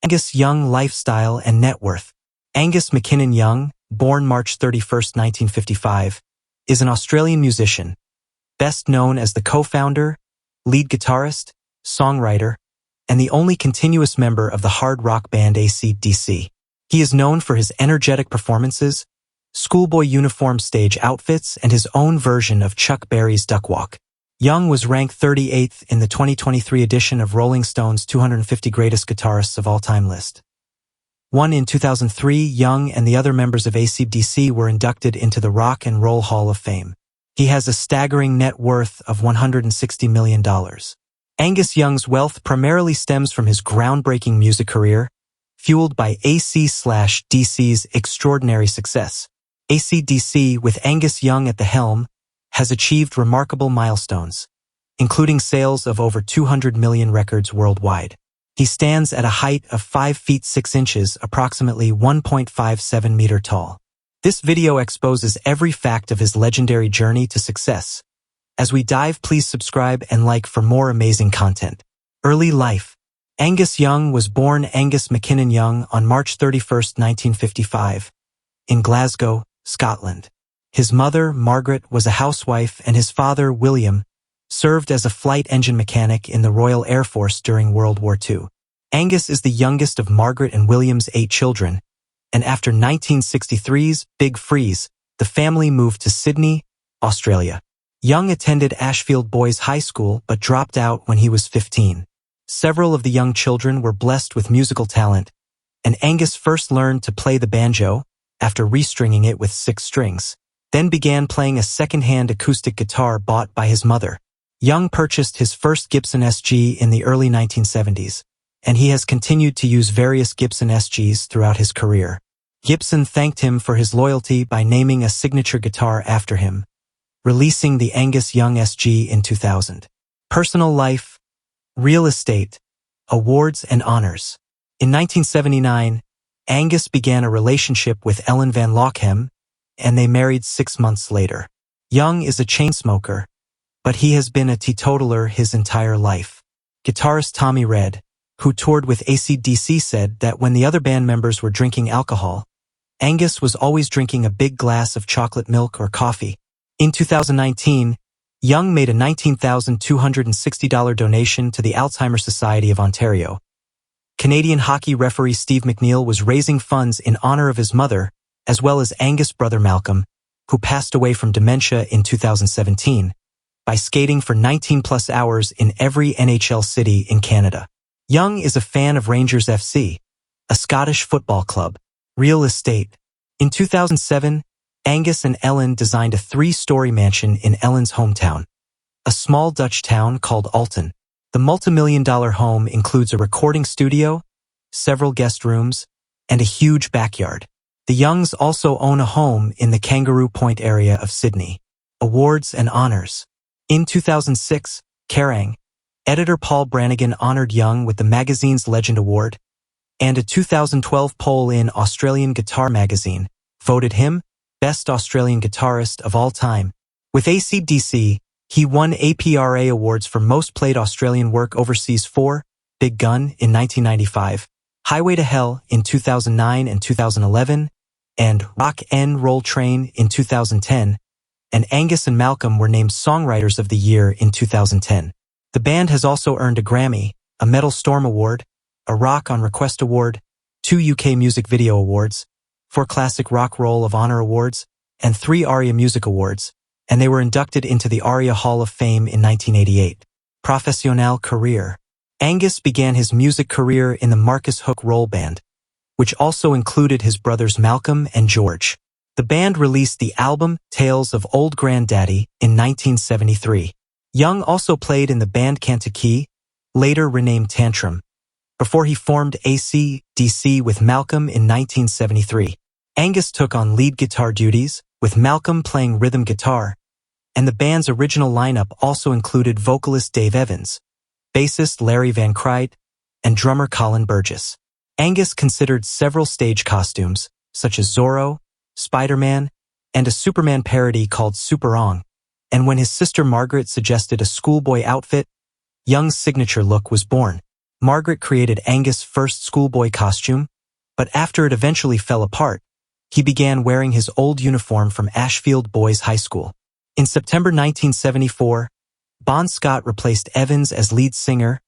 Angus Young lifestyle and net worth. Angus McKinnon Young, born March 31, 1955, is an Australian musician, best known as the co-founder, lead guitarist, songwriter, and the only continuous member of the hard rock band AC/DC. He is known for his energetic performances, schoolboy uniform stage outfits, and his own version of Chuck Berry's Duck Walk. Young was ranked 38th in the 2023 edition of Rolling Stone's 250 Greatest Guitarists of All Time list. In 2003, Young and the other members of AC/DC were inducted into the Rock and Roll Hall of Fame. He has a staggering net worth of $160 million. Angus Young's wealth primarily stems from his groundbreaking music career, fueled by AC/DC's extraordinary success. AC/DC, with Angus Young at the helm, has achieved remarkable milestones, including sales of over 200 million records worldwide. He stands at a height of 5 feet 6 inches, approximately 1.57 meters tall. This video exposes every fact of his legendary journey to success. As we dive, please subscribe and like for more amazing content. Early life. Angus Young was born Angus McKinnon Young on March 31, 1955, in Glasgow, Scotland. His mother, Margaret, was a housewife, and his father, William, served as a flight engine mechanic in the Royal Air Force during World War II. Angus is the youngest of Margaret and William's 8 children, and after 1963's Big Freeze, the family moved to Sydney, Australia. Young attended Ashfield Boys High School but dropped out when he was 15. Several of the young children were blessed with musical talent, and Angus first learned to play the banjo after restringing it with 6 strings, then began playing a second-hand acoustic guitar bought by his mother. Young purchased his first Gibson SG in the early 1970s, and he has continued to use various Gibson SGs throughout his career. Gibson thanked him for his loyalty by naming a signature guitar after him, releasing the Angus Young SG in 2000. Personal life, real estate, awards and honors. In 1979, Angus began a relationship with Ellen Van Lochem, and they married 6 months later. Young is a chain smoker, but he has been a teetotaler his entire life. Guitarist Tommy Redd, who toured with AC/DC, said that when the other band members were drinking alcohol, Angus was always drinking a big glass of chocolate milk or coffee. In 2019, Young made a $19,260 donation to the Alzheimer's Society of Ontario. Canadian hockey referee Steve McNeil was raising funds in honor of his mother, as well as Angus' brother Malcolm, who passed away from dementia in 2017, by skating for 19+ hours in every NHL city in Canada. Young is a fan of Rangers FC, a Scottish football club. Real estate. In 2007, Angus and Ellen designed a 3-story mansion in Ellen's hometown, a small Dutch town called Alton. The multimillion-dollar home includes a recording studio, several guest rooms, and a huge backyard. The Youngs also own a home in the Kangaroo Point area of Sydney. Awards and honors. In 2006, Kerrang! Editor Paul Brannigan honored Young with the magazine's Legend Award, and a 2012 poll in Australian Guitar magazine voted him Best Australian Guitarist of All Time. With AC/DC, he won APRA awards for Most Played Australian Work Overseas for Big Gun in 1995, Highway to Hell in 2009 and 2011, and Rock N' Roll Train in 2010, and Angus and Malcolm were named Songwriters of the Year in 2010. The band has also earned a Grammy, a Metal Storm Award, a Rock on Request Award, 2 UK Music Video Awards, 4 Classic Rock Roll of Honor Awards, and 3 ARIA Music Awards, and they were inducted into the ARIA Hall of Fame in 1988. Professional career. Angus began his music career in the Marcus Hook Roll Band, which also included his brothers Malcolm and George. The band released the album Tales of Old Granddaddy in 1973. Young also played in the band Kankakee, later renamed Tantrum, before he formed AC/DC with Malcolm in 1973. Angus took on lead guitar duties, with Malcolm playing rhythm guitar, and the band's original lineup also included vocalist Dave Evans, bassist Larry Van Cryte, and drummer Colin Burgess. Angus considered several stage costumes, such as Zorro, Spider-Man, and a Superman parody called Super-Ong, and when his sister Margaret suggested a schoolboy outfit, Young's signature look was born. Margaret created Angus' first schoolboy costume, but after it eventually fell apart, he began wearing his old uniform from Ashfield Boys High School. In September 1974, Bon Scott replaced Evans as lead singer,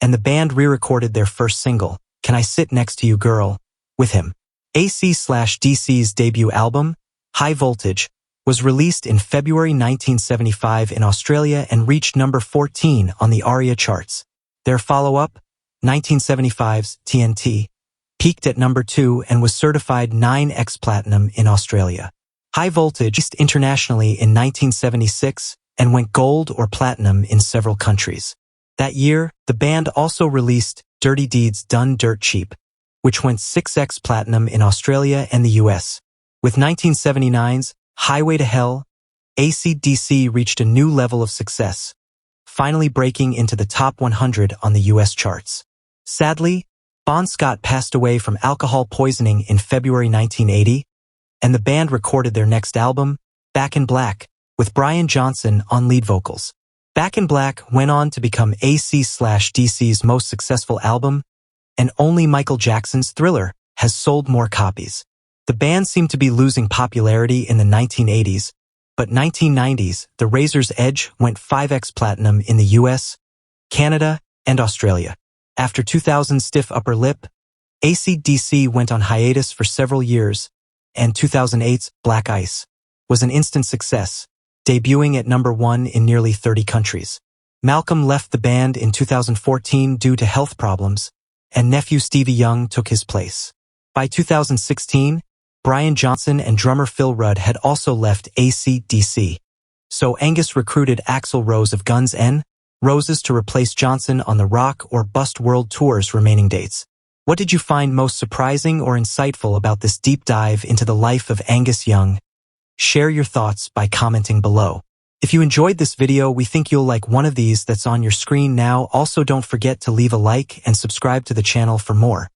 and the band re-recorded their first single, Can I Sit Next to You Girl, with him. AC/DC's debut album, High Voltage, was released in February 1975 in Australia and reached number 14 on the ARIA charts. Their follow-up, 1975's TNT, peaked at number 2 and was certified 9x Platinum in Australia. High Voltage released internationally in 1976 and went gold or platinum in several countries. That year, the band also released Dirty Deeds Done Dirt Cheap, which went 6x Platinum in Australia and the US. With 1979's Highway to Hell, AC/DC reached a new level of success, finally breaking into the top 100 on the US charts. Sadly, Bon Scott passed away from alcohol poisoning in February 1980, and the band recorded their next album, Back in Black, with Brian Johnson on lead vocals. Back in Black went on to become AC/DC's most successful album, and only Michael Jackson's Thriller has sold more copies. The band seemed to be losing popularity in the 1980s, but 1990s, The Razor's Edge went 5x Platinum in the US, Canada, and Australia. After 2000's Stiff Upper Lip, AC/DC went on hiatus for several years, and 2008's Black Ice was an instant success, debuting at number 1 in nearly 30 countries. Malcolm left the band in 2014 due to health problems, and nephew Stevie Young took his place. By 2016, Brian Johnson and drummer Phil Rudd had also left AC/DC. So Angus recruited Axl Rose of Guns N' Roses to replace Johnson on the Rock or Bust World Tour's remaining dates. What did you find most surprising or insightful about this deep dive into the life of Angus Young? Share your thoughts by commenting below. If you enjoyed this video, we think you'll like one of these that's on your screen now. Also, don't forget to leave a like and subscribe to the channel for more.